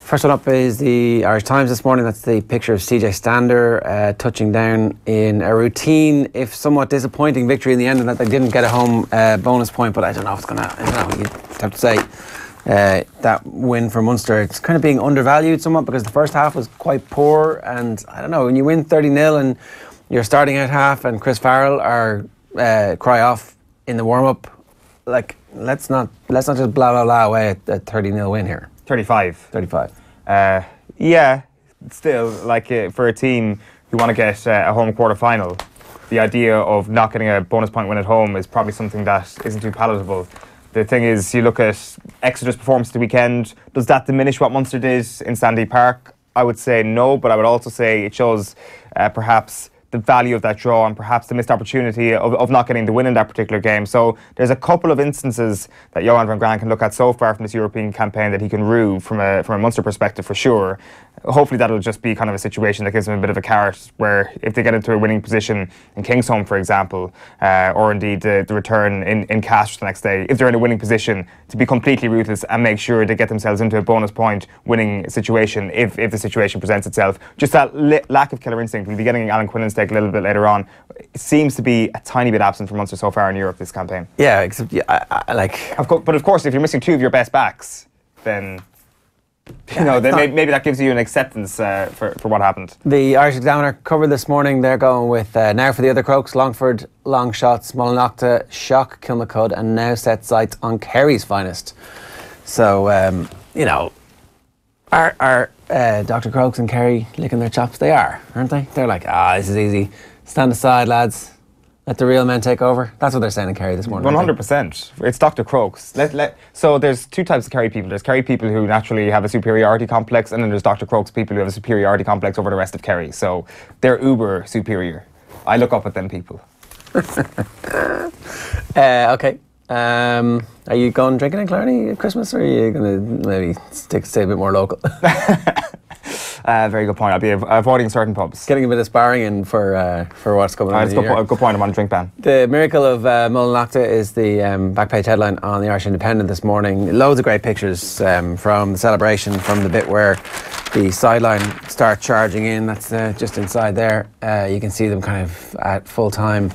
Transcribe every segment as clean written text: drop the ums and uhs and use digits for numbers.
First one up is the Irish Times this morning. That's the picture of CJ Stander touching down in a routine, if somewhat disappointing, victory in the end, and that they didn't get a home bonus point. But I don't know if it's going to. I don't know. You'd have to say that win for Munster, it's kind of being undervalued somewhat because the first half was quite poor, and I don't know, when you win 30-0 and you're starting out half, and Chris Farrell are cry off in the warm up, like let's not just blah blah blah away at a 30-0 win here. 35. Yeah, still, like for a team who want to get a home quarter-final, the idea of not getting a bonus point win at home is probably something that isn't too palatable. The thing is, you look at Exeter's performance the weekend, does that diminish what Munster did in Sandy Park? I would say no, but I would also say it shows perhaps the value of that draw and perhaps the missed opportunity of not getting the win in that particular game. So there's a couple of instances that Johan van Graan can look at so far from this European campaign that he can rue from a Munster perspective for sure. Hopefully that'll just be kind of a situation that gives them a bit of a carrot, where if they get into a winning position in Kingsholm, for example, or indeed the return in Cash the next day, if they're in a winning position, to be completely ruthless and make sure they get themselves into a bonus point winning situation if the situation presents itself. Just that lack of killer instinct. We'll be getting Alan Quinlan's take a little bit later on. It seems to be a tiny bit absent from Munster so far in Europe this campaign. Yeah, except but of course, if you're missing two of your best backs, then maybe that gives you an acceptance for what happened. The Irish Examiner covered this morning. They're going with now for the other Crokes: Longford, long shots, Mullinalaghta, shock Kilmacud, and now set sights on Kerry's finest. So are Dr. Crokes and Kerry licking their chops? They are, aren't they? They're like, this is easy. Stand aside, lads. Let the real men take over. That's what they're saying in Kerry this morning. 100%. It's Dr. Crokes. So there's two types of Kerry people. There's Kerry people who naturally have a superiority complex, and then there's Dr. Crokes people who have a superiority complex over the rest of Kerry. So they're uber superior. I look up at them people. Okay. Are you going drinking in Clarny at Christmas, or are you going to maybe stay a bit more local? Very good point. I'll be avoiding certain pubs. Getting a bit of sparring in for what's coming on. That's a good point. I'm on a drink ban. The miracle of Mullinalaghta is the back page headline on the Irish Independent this morning. Loads of great pictures from the celebration, from the bit where the sideline start charging in. That's just inside there. You can see them kind of at full time.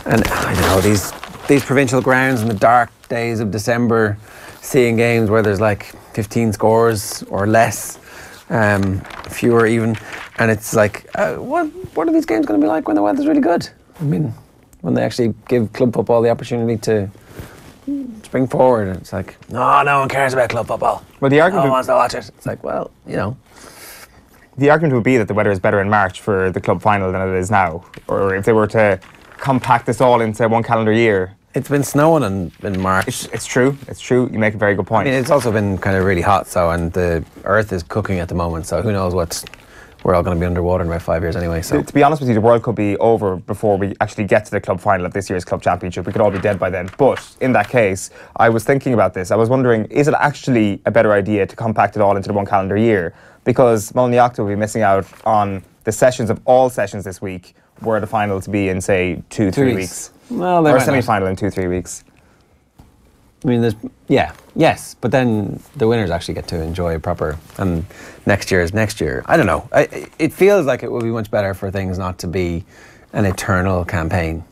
And I don't know, these provincial grounds in the dark days of December, seeing games where there's like 15 scores or less, fewer even, and it's like, what are these games going to be like when the weather's really good? I mean, when they actually give club football the opportunity to spring forward, and it's like, no one cares about club football. Well, the argument no one wants to watch it. It's like, well, the argument would be that the weather is better in March for the club final than it is now, or if they were to compact this all into one calendar year. It's been snowing in March. It's true. You make a very good point. I mean, it's also been kind of really hot, and the earth is cooking at the moment, so who knows we're all going to be underwater in about 5 years anyway. So to be honest with you, the world could be over before we actually get to the club final of this year's club championship. We could all be dead by then. But in that case, I was thinking about this. I was wondering, is it actually a better idea to compact it all into the one calendar year? Because Mullinalaghta will be missing out on the sessions of all sessions this week, were the final to be in, say, 2-3 weeks. Well, or a semi-final in 2-3 weeks. I mean, yes, but then the winners actually get to enjoy proper, and next year is next year. I don't know. It feels like it would be much better for things not to be an eternal campaign,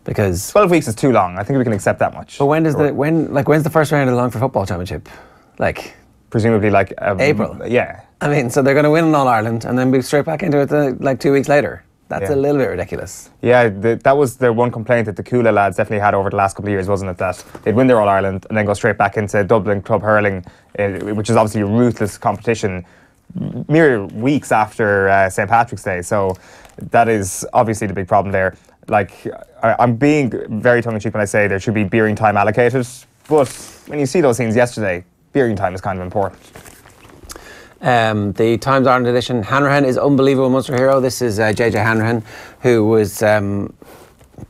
because 12 weeks is too long. I think we can accept that much. But when's the first round of the Longford Football Championship? Presumably April. Yeah. I mean, so they're going to win in All Ireland and then be straight back into it 2 weeks later. That's a little bit ridiculous. Yeah, that was the one complaint that the Coola lads definitely had over the last couple of years, wasn't it? That they'd win their All-Ireland and then go straight back into Dublin Club Hurling, which is obviously a ruthless competition, mere weeks after St. Patrick's Day. So that is obviously the big problem there. I'm being very tongue-in-cheek when I say there should be beering time allocated, but when you see those scenes yesterday, beering time is kind of important. The Times Ireland edition, Hanrahan is unbelievable Munster hero. This is JJ Hanrahan, who was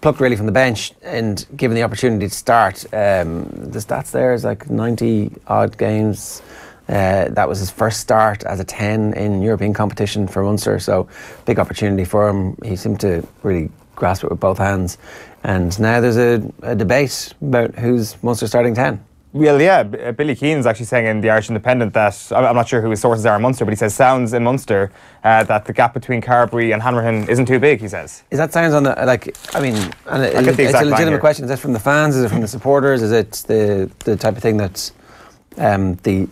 plucked really from the bench and given the opportunity to start. The stats there is 90 odd games. That was his first start as a 10 in European competition for Munster, so big opportunity for him. He seemed to really grasp it with both hands. And now there's a debate about who's Munster starting 10. Well, yeah, Billy Keane's actually saying in the Irish Independent that, I'm not sure who his sources are in Munster, but he says sounds in Munster that the gap between Carbery and Hanrahan isn't too big, he says. Is that sounds on the, like, I mean, and I'll it's a legitimate question. Is that from the fans? Is it from the supporters? Is it the type of thing that the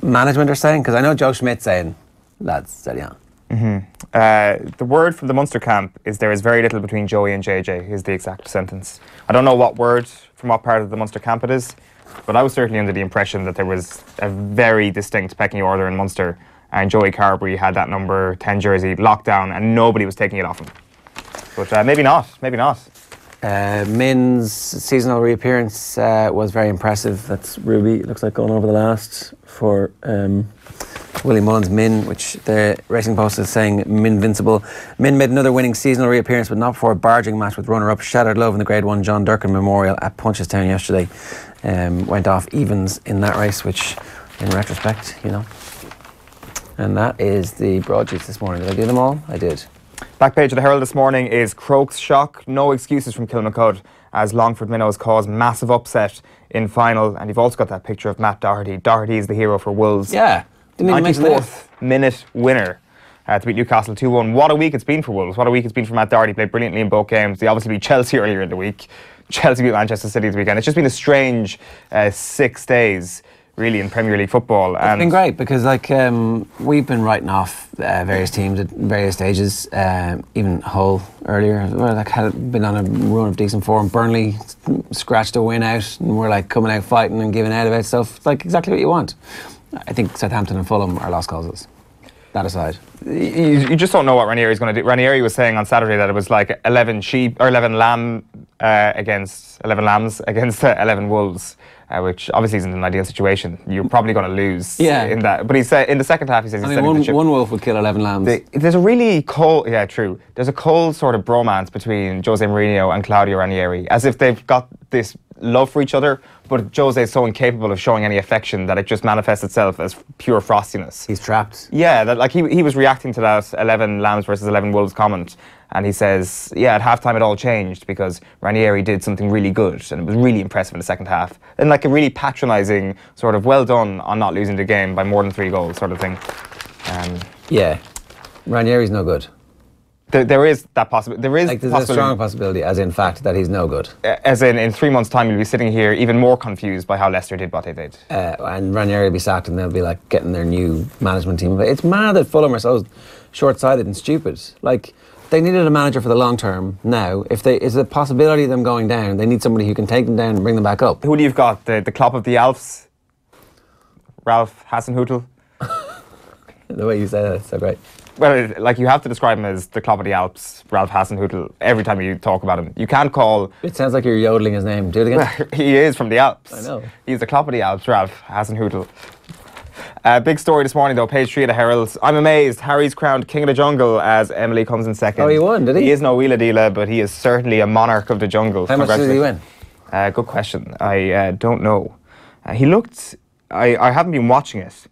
management are saying? Because I know Joe Schmidt's saying, lads, steady on. The word from the Munster camp is there is very little between Joey and JJ, is the exact sentence. I don't know what word from what part of the Munster camp it is, but I was certainly under the impression that there was a very distinct pecking order in Munster, and Joey Carbery had that number 10 jersey locked down and nobody was taking it off him. But maybe not. Min's seasonal reappearance was very impressive. That's Ruby, it looks like, going over the last for Willie Mullins' Min, which the Racing Post is saying Minvincible. Min made another winning seasonal reappearance, but not before a barging match with runner-up Shattered Love in the Grade 1 John Durkin Memorial at Punchestown yesterday. Went off evens in that race, which in retrospect, you know. And that is the broadsheets this morning. Did I do them all? I did. Back page of the Herald this morning is Crokes shock. No excuses from Kilmacud as Longford minnows cause massive upset in final. And you've also got that picture of Matt Doherty. Doherty is the hero for Wolves. Yeah. 94th minute winner to beat Newcastle 2-1. What a week it's been for Wolves. What a week it's been for Matt Doherty. Played brilliantly in both games. They obviously beat Chelsea earlier in the week. Chelsea beat Manchester City this weekend. It's just been a strange 6 days, really, in Premier League football. It's been great because, like, we've been writing off various teams at various stages. Even Hull earlier, like, had been on a run of decent form. Burnley scratched a win out, and we're like coming out fighting and giving out about stuff. It's like exactly what you want. I think Southampton and Fulham are lost causes. That aside, you just don't know what Ranieri's going to do. Ranieri was saying on Saturday that it was like 11 sheep or 11 lamb against 11 lambs against 11 wolves, which obviously isn't an ideal situation. You're probably going to lose in that. But he said in the second half, he says, one wolf would kill 11 lambs. There's a really cold, true. There's a cold sort of bromance between Jose Mourinho and Claudio Ranieri, as if they've got this love for each other, but Jose is so incapable of showing any affection that it just manifests itself as pure frostiness. He's trapped. Yeah, that, like he was reacting to that 11 lambs versus 11 wolves comment, and he says, yeah, at halftime it all changed because Ranieri did something really good and it was really impressive in the second half. And like a really patronising sort of well done on not losing the game by more than 3 goals sort of thing. Yeah, Ranieri's no good. There is that possibility. There's a strong possibility, as in fact, that he's no good. As in 3 months' time, you'll be sitting here even more confused by how Leicester did what they did. And Ranieri will be sacked, and they'll be like getting their new management team. It's mad that Fulham are so short-sighted and stupid. Like, they needed a manager for the long term. Now, if is a possibility of them going down, they need somebody who can take them down and bring them back up. Who do you've got? The Klopp of the Alps, Ralph Hasenhüttl. The way you say that, it's so great. Well, like, you have to describe him as the Klopp of the Alps, Ralph Hasenhüttl, every time you talk about him. You can't call... It sounds like you're yodeling his name. Do it again. He is from the Alps. I know. He's the Klopp of the Alps, Ralph Hasenhüttl. Big story this morning, though, page 3 of the Herald. I'm amazed. Harry's crowned King of the Jungle as Emily comes in second. Oh, he won, did he? He is no wheeler dealer, but he is certainly a monarch of the jungle. How much did he win? Good question. I don't know. He looked... I haven't been watching it.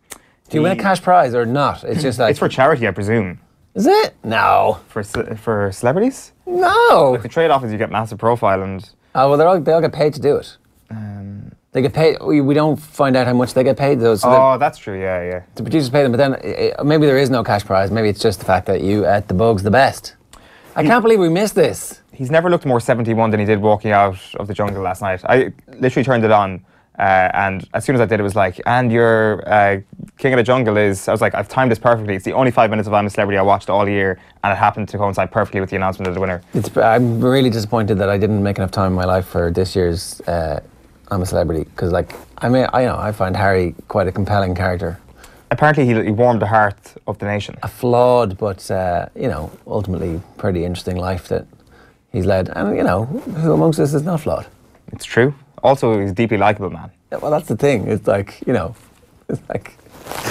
Do you win a cash prize or not? It's just like... It's for charity, I presume. Is it? No. For celebrities? No. Like, the trade-off is you get massive profile and... Oh, well, they all get paid to do it. They get paid. We don't find out how much they get paid, though. So that's true, yeah. The producers pay them, but then maybe there is no cash prize. Maybe it's just the fact that you ate the bugs the best. I can't believe we missed this. He's never looked more 71 than he did walking out of the jungle last night. I literally turned it on. And as soon as I did, it was like, and your King of the Jungle is... I was like, I've timed this perfectly. It's the only 5 minutes of I'm a Celebrity I watched all year, and it happened to coincide perfectly with the announcement of the winner. I'm really disappointed that I didn't make enough time in my life for this year's I'm a Celebrity, because, like, I find Harry quite a compelling character. Apparently, he warmed the heart of the nation. A flawed, but ultimately pretty interesting life that he's led, and who amongst us is not flawed? It's true. Also, he's a deeply likeable man. Yeah, well, that's the thing. It's like, it's like...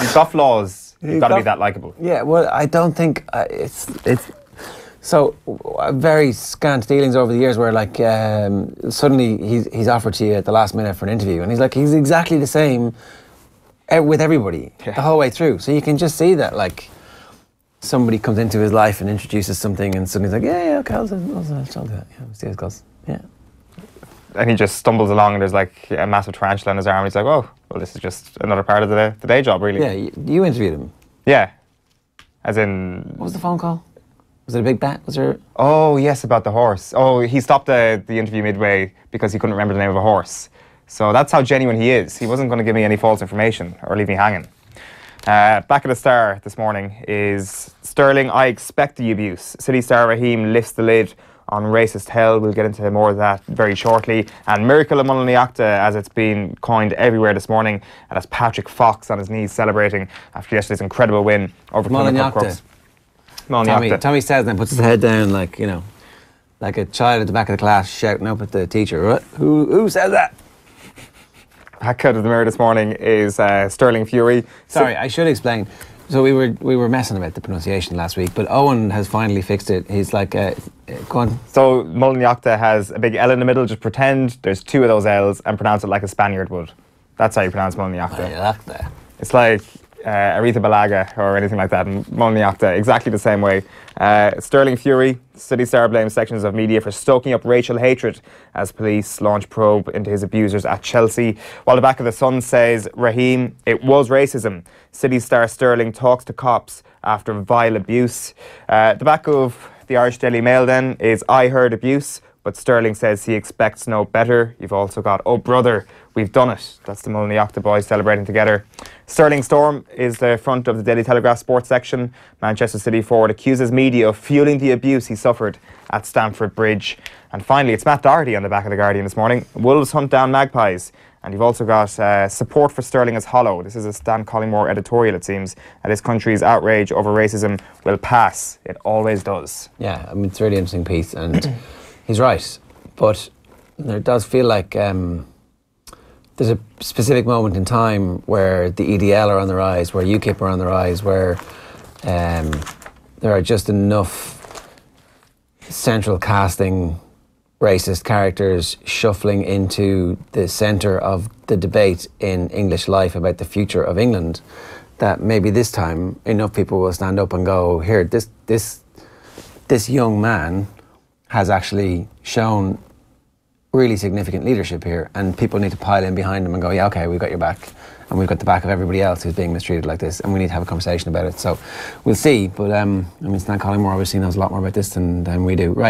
He's got flaws. He's got to be that likeable. Yeah, well, I don't think... it's so, very scant dealings over the years where, like, suddenly he's offered to you at the last minute for an interview, and he's exactly the same with everybody the whole way through. So you can just see that, like, somebody comes into his life and introduces something, and suddenly he's like, yeah, okay, I'll do that. Yeah, we'll see how it goes. Yeah. he just stumbles along and there's like a massive tarantula on his arm. He's like, oh, well, this is just another part of the day job, really. Yeah, you interviewed him. Yeah. As in... What was the phone call? Was it a big bet? Was there... Oh, yes, about the horse. Oh, he stopped the interview midway because he couldn't remember the name of a horse. So that's how genuine he is. He wasn't going to give me any false information or leave me hanging. Back at the Star this morning is Sterling, I expect the abuse. City star Raheem lifts the lid on racist hell. We'll get into more of that very shortly. And Miracle of Mullinalaghta, as it's been coined everywhere this morning. And that's Patrick Fox on his knees celebrating after yesterday's incredible win over Kilmacud Crokes. Tommy says then puts his head down like, you know, like a child at the back of the class shouting up at the teacher. What? Who says that? Back out of the mirror this morning is Sterling Fury. Sorry, I should explain. So we were messing about the pronunciation last week, but Eoin has finally fixed it. He's like, go on. So Mullinalaghta has a big L in the middle. Just pretend there's two of those L's and pronounce it like a Spaniard would. That's how you pronounce Mullinalaghta. It's like Aretha Balaga or anything like that. And Mullinalaghta, exactly the same way. Sterling Fury, City Star blames sections of media for stoking up racial hatred as police launch probe into his abusers at Chelsea. While the back of the Sun says, Raheem, it was racism. City Star Sterling talks to cops after vile abuse. The back of the Irish Daily Mail then is, I heard abuse, but Sterling says he expects no better. You've also got, oh brother, we've done it. That's the Mullinalaghta boys celebrating together. Sterling Storm is the front of the Daily Telegraph sports section. Manchester City forward accuses media of fueling the abuse he suffered at Stamford Bridge. And finally, it's Matt Doherty on the back of the Guardian this morning. Wolves hunt down Magpies. And you've also got support for Sterling is hollow. This is a Stan Collymore editorial, it seems. And this country's outrage over racism will pass. It always does. Yeah, I mean, it's a really interesting piece, and he's right. But there does feel like there's a specific moment in time where the EDL are on the rise, where UKIP are on the rise, where there are just enough central casting racist characters shuffling into the centre of the debate in English life about the future of England, that maybe this time enough people will stand up and go, here, this young man has actually shown really significant leadership here, and people need to pile in behind him and go, yeah, okay, we've got your back, and we've got the back of everybody else who's being mistreated like this, and we need to have a conversation about it. So we'll see, but I mean, Stan Collymore obviously knows a lot more about this than we do. Right.